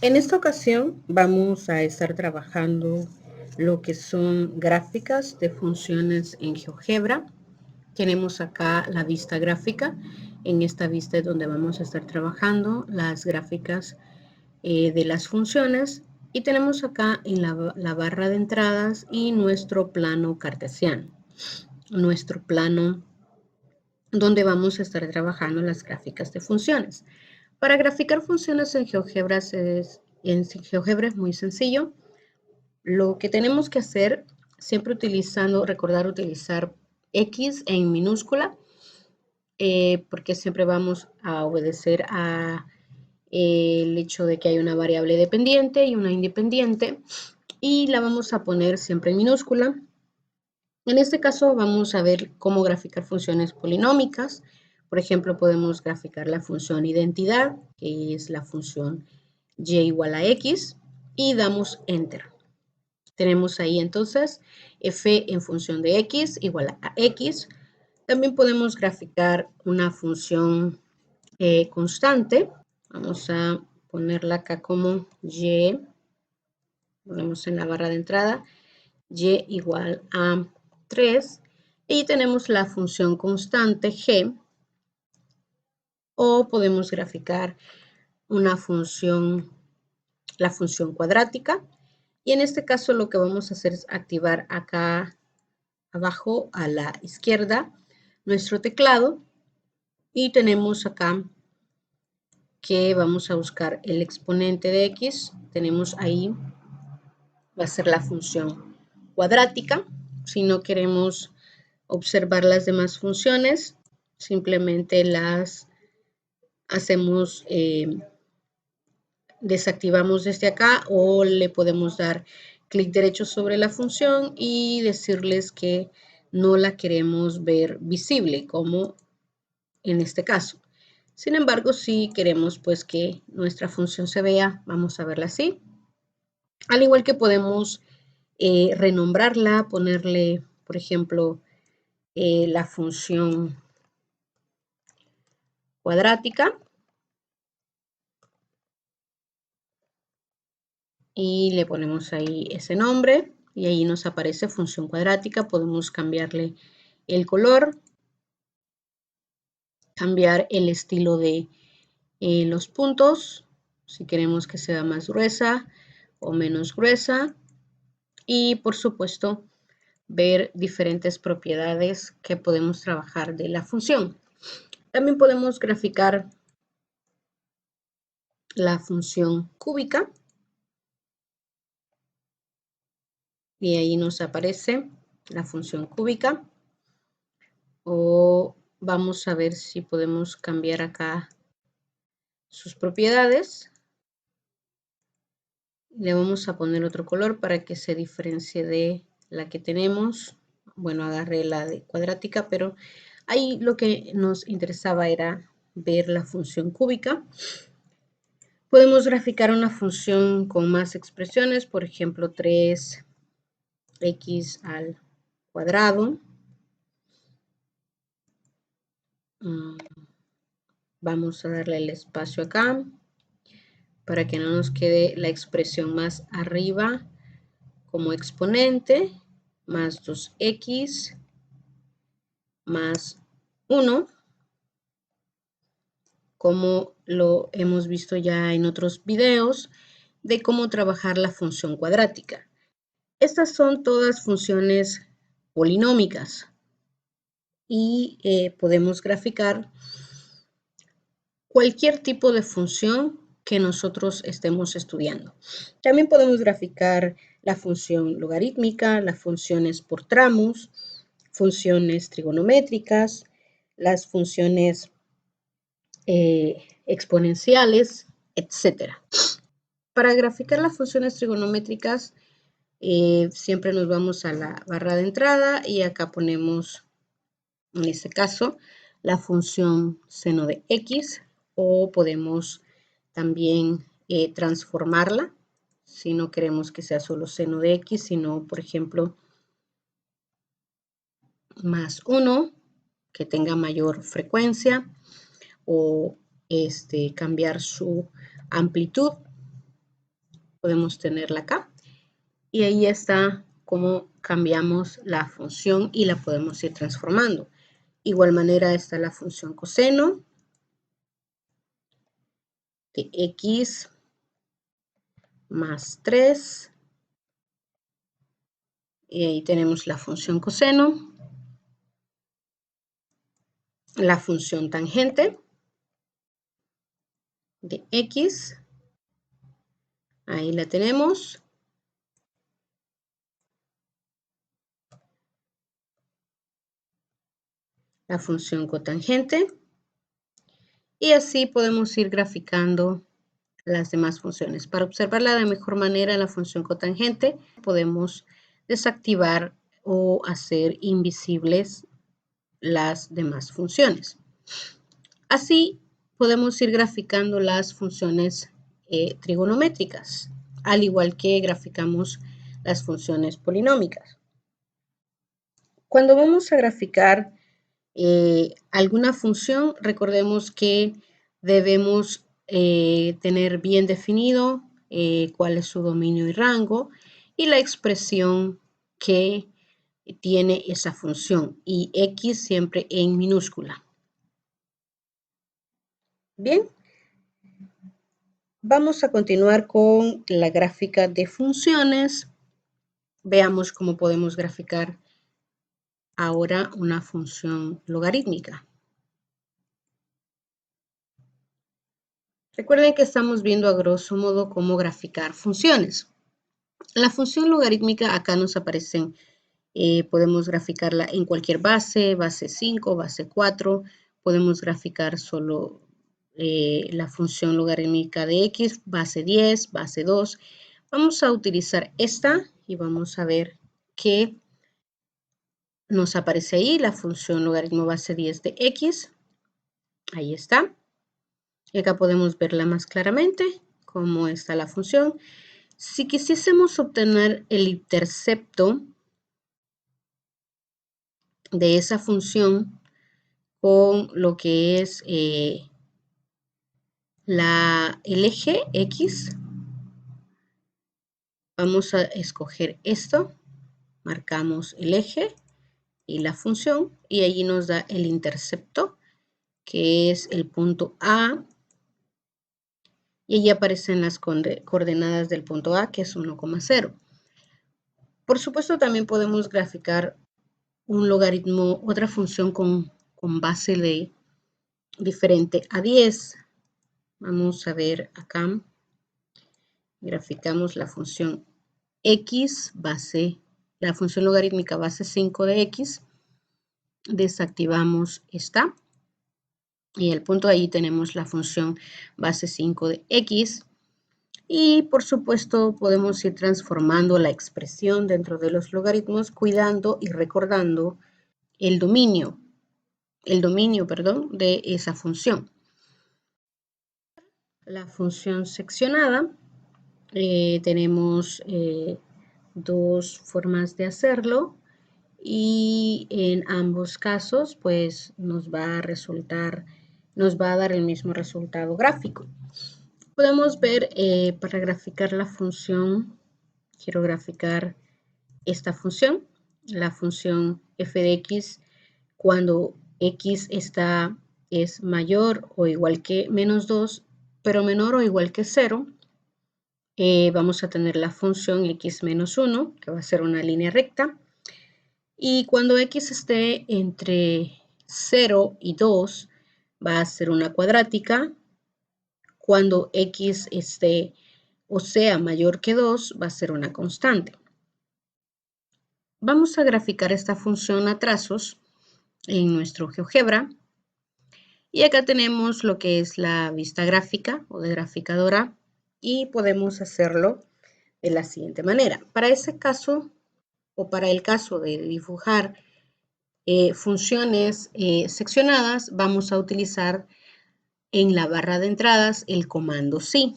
En esta ocasión vamos a estar trabajando lo que son gráficas de funciones en GeoGebra. Tenemos acá la vista gráfica. En esta vista es donde vamos a estar trabajando las gráficas de las funciones. Y tenemos acá en la barra de entradas y nuestro plano cartesiano. Nuestro plano donde vamos a estar trabajando las gráficas de funciones. Para graficar funciones en GeoGebra es muy sencillo. Lo que tenemos que hacer, siempre recordar utilizar X en minúscula, porque siempre vamos a obedecer a el hecho de que hay una variable dependiente y una independiente, y la vamos a poner siempre en minúscula. En este caso vamos a ver cómo graficar funciones polinómicas. Por ejemplo, podemos graficar la función identidad, que es la función y igual a x, y damos enter. Tenemos ahí entonces f en función de x igual a x. También podemos graficar una función constante. Vamos a ponerla acá como y. Ponemos en la barra de entrada y igual a 3. Y tenemos la función constante g. O podemos graficar una función, la función cuadrática. Y en este caso lo que vamos a hacer es activar acá abajo a la izquierda nuestro teclado. Y tenemos acá que vamos a buscar el exponente de x. Tenemos ahí, va a ser la función cuadrática. Si no queremos observar las demás funciones, simplemente las hacemos, desactivamos desde acá, o le podemos dar clic derecho sobre la función y decirles que no la queremos ver visible, como en este caso. Sin embargo, si queremos pues que nuestra función se vea, vamos a verla así. Al igual que podemos renombrarla, ponerle, por ejemplo, la función cuadrática. Y le ponemos ahí ese nombre y ahí nos aparece función cuadrática. Podemos cambiarle el color, cambiar el estilo de los puntos, si queremos que sea más gruesa o menos gruesa, y por supuesto ver diferentes propiedades que podemos trabajar de la función. También podemos graficar la función cúbica y ahí nos aparece la función cúbica. O vamos a ver si podemos cambiar acá sus propiedades. Le vamos a poner otro color para que se diferencie de la que tenemos. Bueno, agarré la de cuadrática, pero ahí lo que nos interesaba era ver la función cúbica. Podemos graficar una función con más expresiones, por ejemplo, 3x al cuadrado. Vamos a darle el espacio acá para que no nos quede la expresión más arriba como exponente, más 2x más 1, como lo hemos visto ya en otros videos de cómo trabajar la función cuadrática. Estas son todas funciones polinómicas y podemos graficar cualquier tipo de función que nosotros estemos estudiando. También podemos graficar la función logarítmica, las funciones por tramos, funciones trigonométricas, las funciones exponenciales, etc. Para graficar las funciones trigonométricas, siempre nos vamos a la barra de entrada y acá ponemos, en este caso, la función seno de x, o podemos también transformarla si no queremos que sea solo seno de x, sino, por ejemplo, más 1, que tenga mayor frecuencia, o cambiar su amplitud. Podemos tenerla acá. Y ahí está cómo cambiamos la función y la podemos ir transformando. Igual manera está la función coseno de x más 3. Y ahí tenemos la función coseno. La función tangente de x. Ahí la tenemos. La función cotangente. Y así podemos ir graficando las demás funciones. Para observarla de mejor manera, la función cotangente podemos desactivar o hacer invisibles las demás funciones. Así podemos ir graficando las funciones trigonométricas, al igual que graficamos las funciones polinómicas. Cuando vamos a graficar alguna función, recordemos que debemos tener bien definido cuál es su dominio y rango y la expresión que tiene esa función, y x siempre en minúscula. Bien, vamos a continuar con la gráfica de funciones. Veamos cómo podemos graficar ahora una función logarítmica. Recuerden que estamos viendo a grosso modo cómo graficar funciones. La función logarítmica acá nos aparecen, podemos graficarla en cualquier base 5, base 4, podemos graficar solo la función logarítmica de x, base 10, base 2. Vamos a utilizar esta y vamos a ver que nos aparece ahí la función logaritmo base 10 de x. Ahí está. Y acá podemos verla más claramente, cómo está la función. Si quisiésemos obtener el intercepto de esa función con lo que es el eje x, vamos a escoger esto, marcamos el eje y la función, y allí nos da el intercepto, que es el punto A, y allí aparecen las coordenadas del punto A, que es 1,0. Por supuesto, también podemos graficar un logaritmo, otra función con base de diferente a 10. Vamos a ver acá, graficamos la función x base, la función logarítmica base 5 de x, desactivamos esta, y el punto ahí tenemos la función base 5 de x, y por supuesto podemos ir transformando la expresión dentro de los logaritmos, cuidando y recordando el dominio, de esa función. La función seccionada, tenemos dos formas de hacerlo, y en ambos casos pues nos va a dar el mismo resultado gráfico. Podemos ver para graficar la función, quiero graficar esta función, la función f de x, cuando x es mayor o igual que menos 2, pero menor o igual que 0, vamos a tener la función x menos 1, que va a ser una línea recta. Y cuando x esté entre 0 y 2, va a ser una cuadrática. Cuando x esté o sea mayor que 2, va a ser una constante. Vamos a graficar esta función a trazos en nuestro GeoGebra. Y acá tenemos lo que es la vista gráfica o de graficadora, y podemos hacerlo de la siguiente manera. Para ese caso, o para el caso de dibujar funciones seccionadas, vamos a utilizar en la barra de entradas el comando si,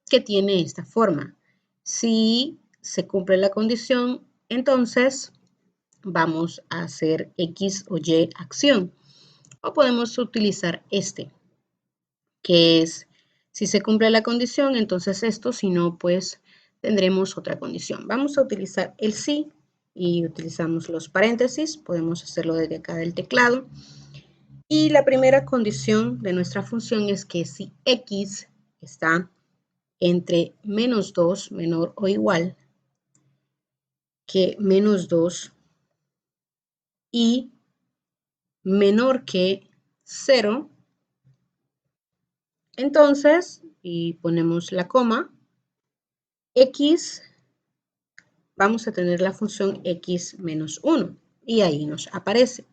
que tiene esta forma. Si se cumple la condición, entonces vamos a hacer X o Y acción. O podemos utilizar este, que es, si se cumple la condición, entonces esto, si no, pues tendremos otra condición. Vamos a utilizar el si y utilizamos los paréntesis. Podemos hacerlo desde acá del teclado. Y la primera condición de nuestra función es que si x está entre menos 2, menor o igual que menos 2 y menor que 0, entonces, y ponemos la coma, x, vamos a tener la función x menos 1 y ahí nos aparece.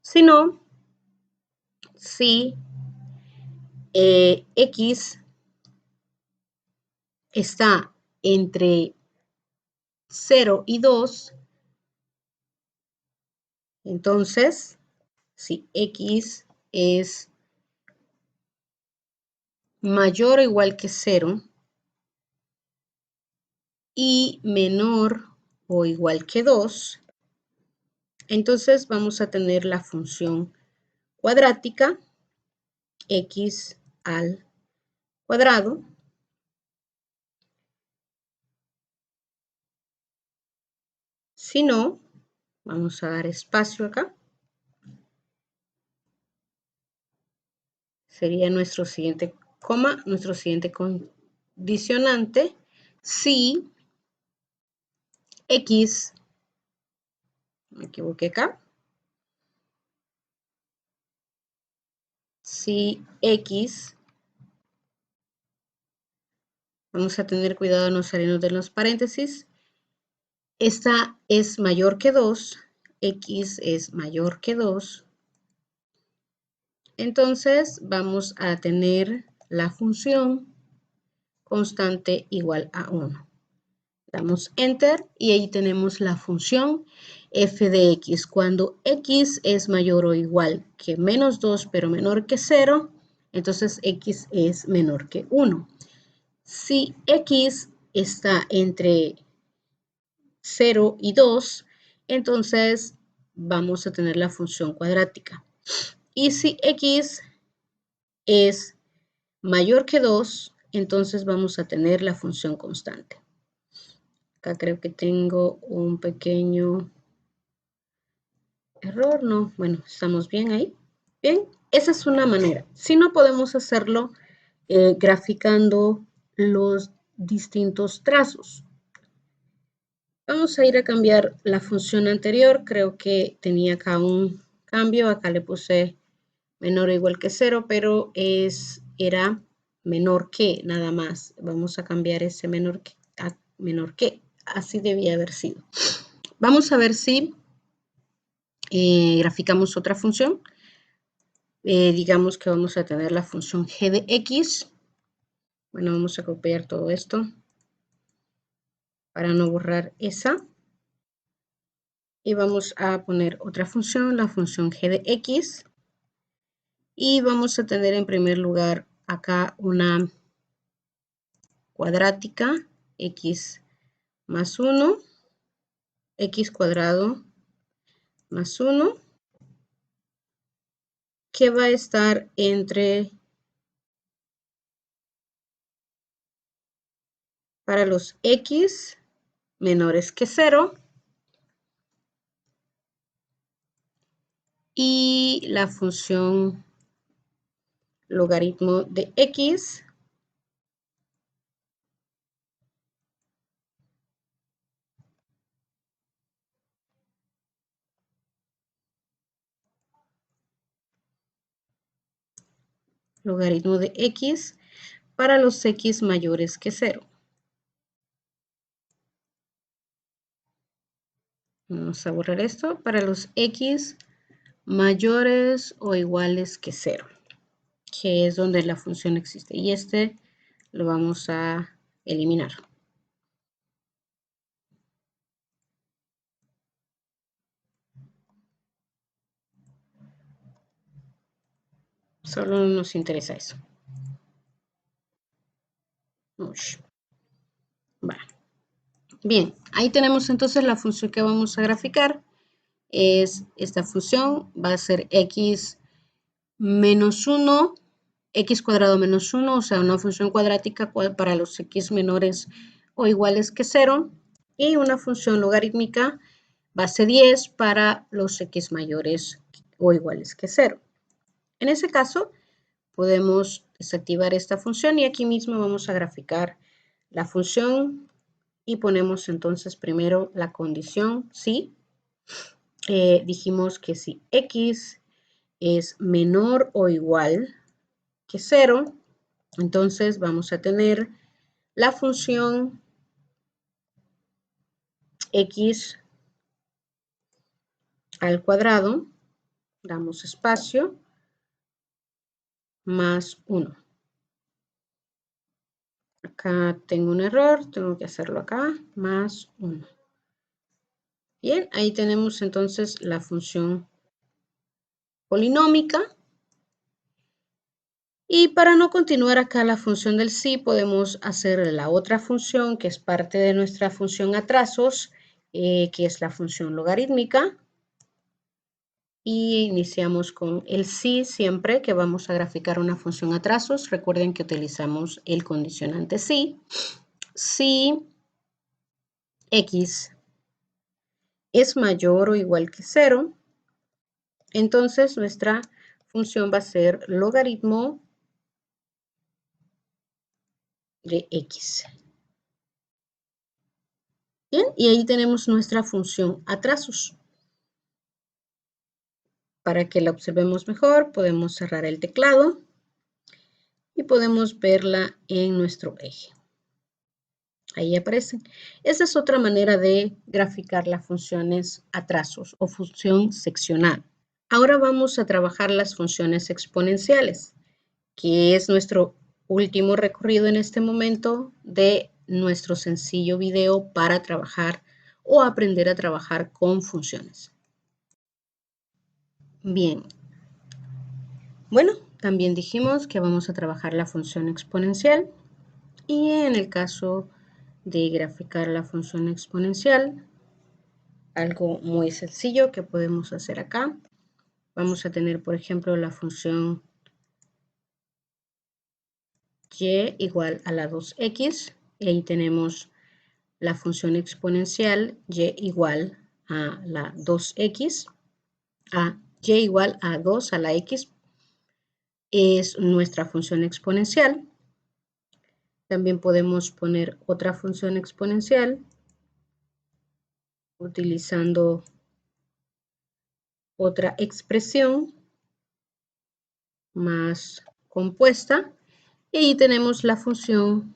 Si no, si x está entre 0 y 2, entonces, si x es mayor o igual que 0 y menor o igual que 2, entonces vamos a tener la función cuadrática x al cuadrado Si no, vamos a dar espacio acá. Sería nuestro siguiente coma, nuestro siguiente condicionante. Si x, me equivoqué acá. Si x, vamos a tener cuidado no salirnos de los paréntesis. Esta es mayor que 2, x es mayor que 2. Entonces vamos a tener la función constante igual a 1. Damos Enter y ahí tenemos la función f de x. Cuando x es mayor o igual que menos 2, pero menor que 0, entonces x es menor que 1. Si x está entre 0 y 2, entonces vamos a tener la función cuadrática. Y si x es mayor que 2, entonces vamos a tener la función constante. Acá creo que tengo un pequeño error, no, bueno, estamos bien ahí. Bien, esa es una manera. Si no, podemos hacerlo graficando los distintos trazos. Vamos a ir a cambiar la función anterior. Creo que tenía acá un cambio. Acá le puse menor o igual que 0, pero era menor que nada más. Vamos a cambiar ese menor que a menor que. Así debía haber sido. Vamos a ver si graficamos otra función. Digamos que vamos a tener la función g de x. Bueno, vamos a copiar todo esto para no borrar esa. Y vamos a poner otra función, la función g de x. Y vamos a tener en primer lugar acá una cuadrática, x más 1, x cuadrado más 1, que va a estar entre, para los x menores que 0, y la función logaritmo de x logaritmo de x para los x mayores que 0. Vamos a borrar esto para los x mayores o iguales que 0, que es donde la función existe. Y este lo vamos a eliminar. Solo nos interesa eso. Vale. Bien, ahí tenemos entonces la función que vamos a graficar. Es esta función, va a ser x menos 1, x cuadrado menos 1, o sea, una función cuadrática para los x menores o iguales que 0 y una función logarítmica base 10 para los x mayores o iguales que 0. En ese caso, podemos desactivar esta función y aquí mismo vamos a graficar la función y ponemos entonces primero la condición si. Dijimos que si x es menor o igual que 0, entonces vamos a tener la función x al cuadrado, damos espacio, más 1. Acá tengo un error, tengo que hacerlo acá, más 1. Bien, ahí tenemos entonces la función polinómica. Y para no continuar acá la función del sí, podemos hacer la otra función que es parte de nuestra función a trazos, que es la función logarítmica. Y iniciamos con el sí siempre que vamos a graficar una función a trazos. Recuerden que utilizamos el condicionante sí. Si x es mayor o igual que 0, entonces nuestra función va a ser logaritmo de x. Bien, y ahí tenemos nuestra función a trazos. Para que la observemos mejor, podemos cerrar el teclado y podemos verla en nuestro eje. Ahí aparecen. Esa es otra manera de graficar las funciones a trazos o función seccional. Ahora vamos a trabajar las funciones exponenciales, que es nuestro último recorrido en este momento de nuestro sencillo video para trabajar o aprender a trabajar con funciones. Bien. Bueno, también dijimos que vamos a trabajar la función exponencial y en el caso de graficar la función exponencial, algo muy sencillo que podemos hacer acá. Vamos a tener, por ejemplo, la función y igual a la 2x. Y ahí tenemos la función exponencial y igual a la 2x. Y igual a 2 a la x es nuestra función exponencial. También podemos poner otra función exponencial utilizando otra expresión más compuesta. Y ahí tenemos la función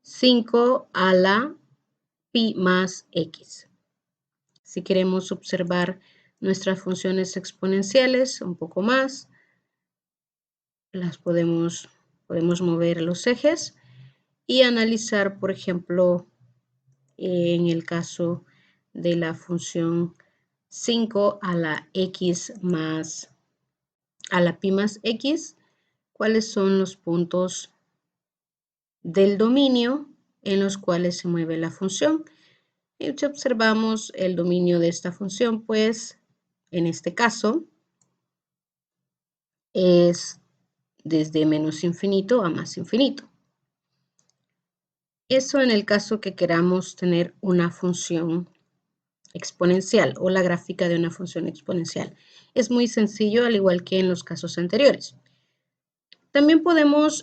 5 a la pi más x. Si queremos observar nuestras funciones exponenciales un poco más, las podemos mover los ejes y analizar, por ejemplo, en el caso de la función 5 a la x más a la pi más x, cuáles son los puntos del dominio en los cuales se mueve la función. Y si observamos el dominio de esta función, pues en este caso es desde menos infinito a más infinito. Eso en el caso que queramos tener una función exponencial o la gráfica de una función exponencial. Es muy sencillo, al igual que en los casos anteriores. También podemos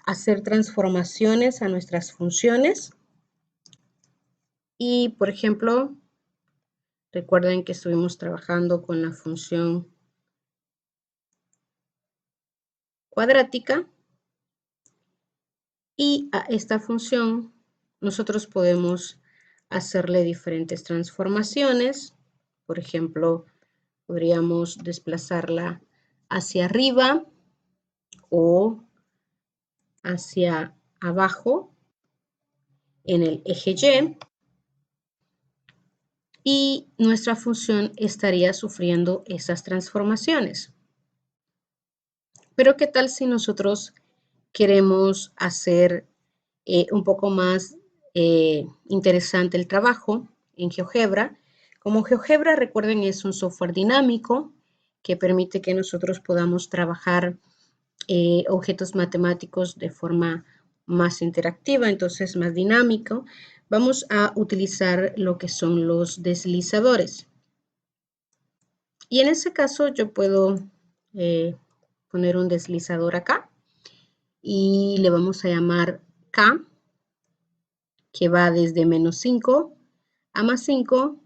hacer transformaciones a nuestras funciones. Y, por ejemplo, recuerden que estuvimos trabajando con la función cuadrática. Y a esta función nosotros podemos hacerle diferentes transformaciones. Por ejemplo, podríamos desplazarla hacia arriba o hacia abajo en el eje y nuestra función estaría sufriendo esas transformaciones. Pero ¿qué tal si nosotros queremos hacer un poco más interesante el trabajo en GeoGebra? Como GeoGebra, recuerden, es un software dinámico que permite que nosotros podamos trabajar objetos matemáticos de forma más interactiva, entonces más dinámico, vamos a utilizar lo que son los deslizadores. Y en ese caso yo puedo poner un deslizador acá y le vamos a llamar K, que va desde -5 a +5,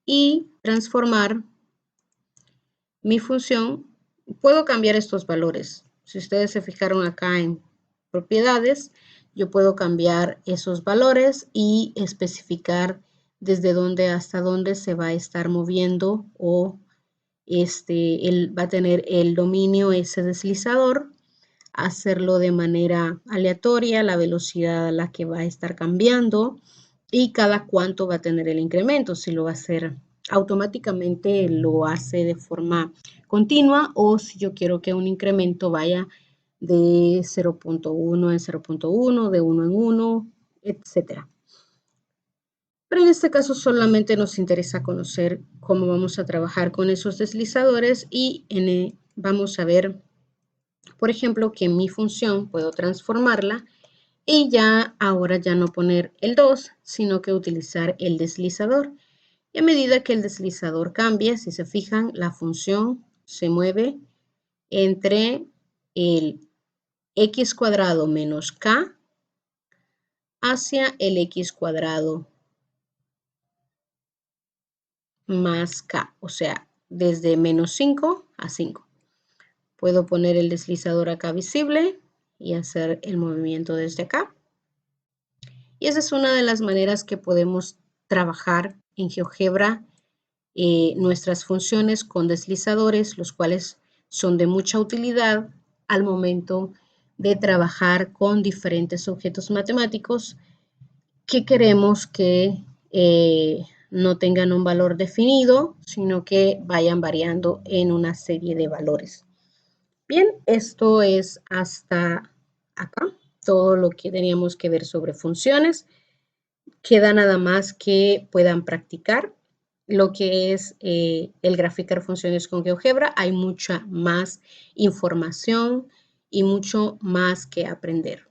y transformar mi función. Puedo cambiar estos valores. Si ustedes se fijaron acá en propiedades, yo puedo cambiar esos valores y especificar desde dónde hasta dónde se va a estar moviendo, o él va a tener el dominio ese deslizador, hacerlo de manera aleatoria, la velocidad a la que va a estar cambiando y cada cuánto va a tener el incremento, si lo va a hacer automáticamente, lo hace de forma continua, o si yo quiero que un incremento vaya de 0.1 en 0.1, de 1 en 1, etcétera. Pero en este caso solamente nos interesa conocer cómo vamos a trabajar con esos deslizadores y vamos a ver, por ejemplo, que mi función puedo transformarla y ya ahora ya no poner el 2, sino que utilizar el deslizador. Y a medida que el deslizador cambia, si se fijan, la función se mueve entre el x cuadrado menos k hacia el x cuadrado más k, o sea, desde -5 a 5. Puedo poner el deslizador acá visible y hacer el movimiento desde acá. Y esa es una de las maneras que podemos trabajar en GeoGebra nuestras funciones con deslizadores, los cuales son de mucha utilidad al momento de trabajar con diferentes objetos matemáticos que queremos que no tengan un valor definido, sino que vayan variando en una serie de valores. Bien, esto es hasta acá todo lo que teníamos que ver sobre funciones. Queda nada más que puedan practicar lo que es el graficar funciones con GeoGebra. Hay mucha más información y mucho más que aprender.